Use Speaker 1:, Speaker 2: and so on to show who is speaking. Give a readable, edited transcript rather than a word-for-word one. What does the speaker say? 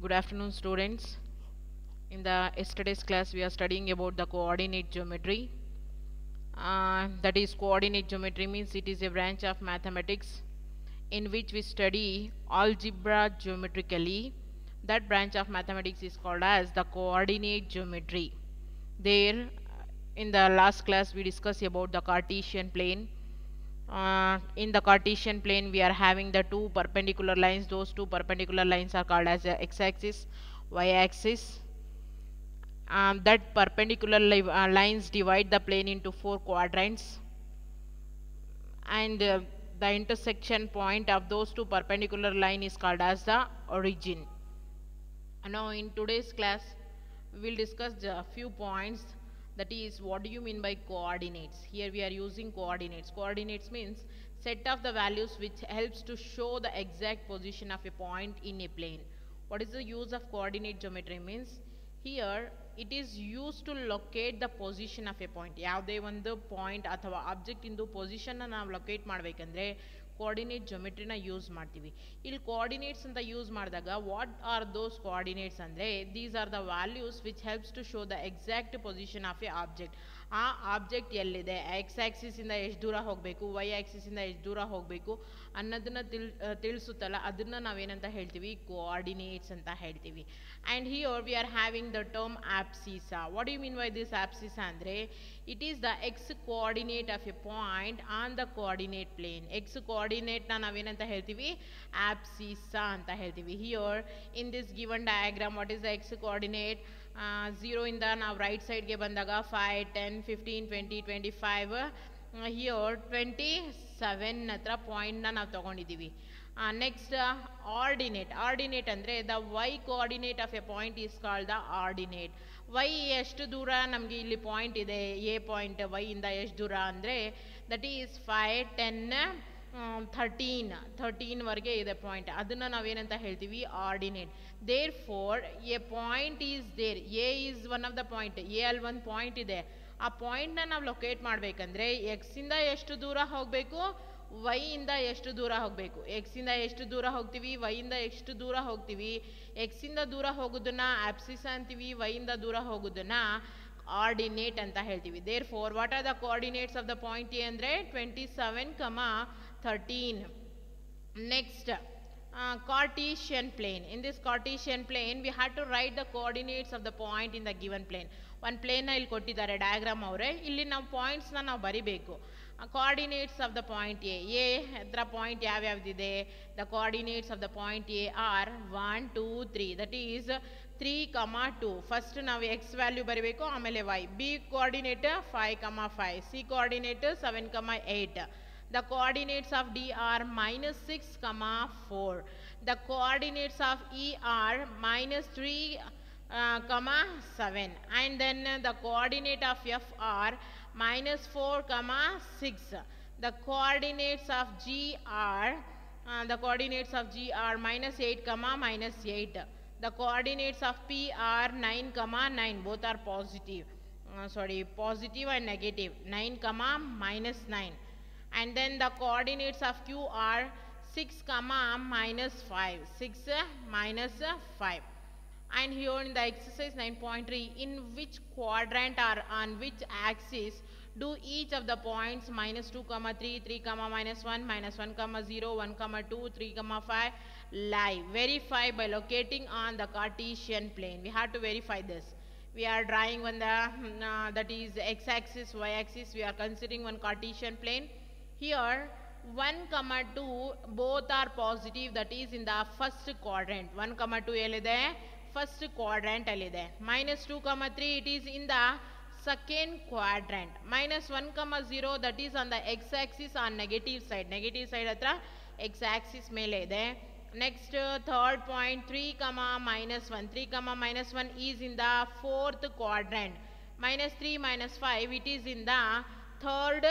Speaker 1: Good afternoon, students. In the yesterday's class, we are studying about the coordinate geometry. That is, coordinate geometry means it is a branch of mathematics in which we study algebra geometrically. That branch of mathematics is called as the coordinate geometry. There, in the last class, we discussed about the Cartesian plane. In the Cartesian plane, we are having the two perpendicular lines. Those two perpendicular lines are called as the x-axis, y-axis. That perpendicular lines divide the plane into four quadrants, and the intersection point of those two perpendicular line is called as the origin. Now in today's class we will discuss a few points, that is, what do you mean by coordinates. Here we are using coordinates. Coordinates means set of the values which helps to show the exact position of a point in a plane. What is the use of coordinate geometry means? Here it is used to locate the position of a point. ಯಾವುದೇ ಒಂದು point ಅಥವಾ object ಇಂದು position ನಾವು locate ಮಾಡಬೇಕಂದ್ರೆ coordinate ಜೊಮೆಟ್ರಿನ use ಮಾಡ್ತೀವಿ. ಇಲ್ಲಿ coordinates ಅಂತ ಯೂಸ್ ಮಾಡಿದಾಗ ವಾಟ್ ಆರ್ ದೋಸ್ ಕೋಆರ್ಡಿನೇಟ್ಸ್ ಅಂದರೆ these are the values which helps to show the exact position of a object. ಆ ಆಬ್ಜೆಕ್ಟ್ ಎಲ್ಲಿದೆ, ಎಕ್ಸ್ ಆಕ್ಸಿಸಿಂದ ಎಷ್ಟು ದೂರ ಹೋಗಬೇಕು, ವೈ ಆಕ್ಸಿಸಿಂದ ಎಷ್ಟು ದೂರ ಹೋಗಬೇಕು ಅನ್ನೋದನ್ನ ತಿಳಿಸುತ್ತಲ್ಲ, ಅದನ್ನು ನಾವೇನಂತ ಹೇಳ್ತೀವಿ, ಕೋಆರ್ಡಿನೇಟ್ಸ್ ಅಂತ ಹೇಳ್ತೀವಿ. And here we are having the term abscissa. What you mean by this abscissa ಅಂದರೆ it is the X coordinate of a point on the coordinate plane. X ಕೋಆರ್ಡಿನೇಟ್ನ ನಾವೇನಂತ ಹೇಳ್ತೀವಿ, ಆಪ್ಸಿಸಾ ಅಂತ ಹೇಳ್ತೀವಿ. Here in this given diagram what is the X coordinate? 0 ಇಂದ ನಾವು right ಸೈಡ್ಗೆ ಬಂದಾಗ 5, 10, 15, 20, 25, ಹಿಯರ್ 27 ಹತ್ರ ಪಾಯಿಂಟ್ನ ನಾವು ತಗೊಂಡಿದ್ದೀವಿ. Next ordinate. ಆರ್ಡಿನೇಟ್ ಅಂದರೆ the Y coordinate of a point is called the ordinate. Y ಎಷ್ಟು ದೂರ ನಮಗೆ ಇಲ್ಲಿ ಪಾಯಿಂಟ್ ಇದೆ, ಎ ಪಾಯಿಂಟ್ ವೈ ಇಂದ ಎಷ್ಟು ದೂರ ಅಂದರೆ ದಟ್ ಈಸ್ 5, 10, 13ವರೆಗೆ ಇದೆ ಪಾಯಿಂಟ್. ಅದನ್ನು ನಾವೇನಂತ ಹೇಳ್ತೀವಿ, ordinate. Therefore a point is there, A is one of the point. A ಅಲ್ಲಿ ಒಂದು ಪಾಯಿಂಟ್ ಇದೆ, ಆ ಪಾಯಿಂಟ್ನ ನಾವು ಲೊಕೇಟ್ ಮಾಡಬೇಕಂದ್ರೆ ಎಕ್ಸಿಂದ ಎಷ್ಟು ದೂರ ಹೋಗಬೇಕು, ವೈ ಇಂದ ಎಷ್ಟು ದೂರ ಹೋಗಬೇಕು. ಎಕ್ಸಿಂದ ಎಷ್ಟು ದೂರ ಹೋಗ್ತೀವಿ, ವೈಯಿಂದ ಎಷ್ಟು ದೂರ ಹೋಗ್ತೀವಿ. ಎಕ್ಸಿಂದ ದೂರ ಹೋಗೋದನ್ನ ಆಪ್ಸಿಸ್ ಅಂತೀವಿ, ವೈಯಿಂದ ದೂರ ಹೋಗೋದನ್ನ ಆರ್ಡಿನೇಟ್ ಅಂತ ಹೇಳ್ತೀವಿ. Therefore what are the coordinates of the point A ಅಂದರೆ 27, 13. Next, Cartesian plane. In this Cartesian plane, we had to write the coordinates of the point in the given plane. ಒಂದು ಪ್ಲೇನ್ನ ಇಲ್ಲಿ ಕೊಟ್ಟಿದ್ದಾರೆ diagram ಅವರೇ, ಇಲ್ಲಿ ನಾವು ಪಾಯಿಂಟ್ಸ್ನ ನಾವು ಬರಿಬೇಕು. Coordinates of the point A ಹತ್ರ ಪಾಯಿಂಟ್ ಯಾವ್ಯಾವ್ದಿದೆ? The coordinates of the point A are 1, 2, 3. That is 3, 2. First ನಾವು ಎಕ್ಸ್ ವ್ಯಾಲ್ಯೂ ಬರೀಬೇಕು, ಆಮೇಲೆ Y. B coordinate 5, 5. C coordinate 7, 8. The coordinates of D are -6, 4. The coordinates of E are -3, 7. And then the coordinate of F are -4, 6. The coordinates of G are -8, -8. The coordinates of P are 9, 9. Both are positive. Positive and negative. 9, -9. And then the coordinates of Q are 6, -5. 6, -5. And here in the exercise 9.3, in which quadrant or on which axis do each of the points -2, 3, 3, -1, -1, 0, 1, 2, 3, 5 lie? Verify by locating on the Cartesian plane. We have to verify this. We are drawing on the that is x-axis, y-axis. We are considering one Cartesian plane. Here 1, 2 both are positive, that is in the first quadrant. 1, 2 ಎಲ್ಲಿದೆ? First quadrant ಅಲ್ಲಿದೆ. -2, 3 it is in the second quadrant. -1, 0 that is on the x-axis on negative side. negative side ಹತ್ರ x-axis ಮೇಲೆ ಇದೆ. Next, third point 3, -1. 3, -1 is in the fourth quadrant. -3, -5 it is in the third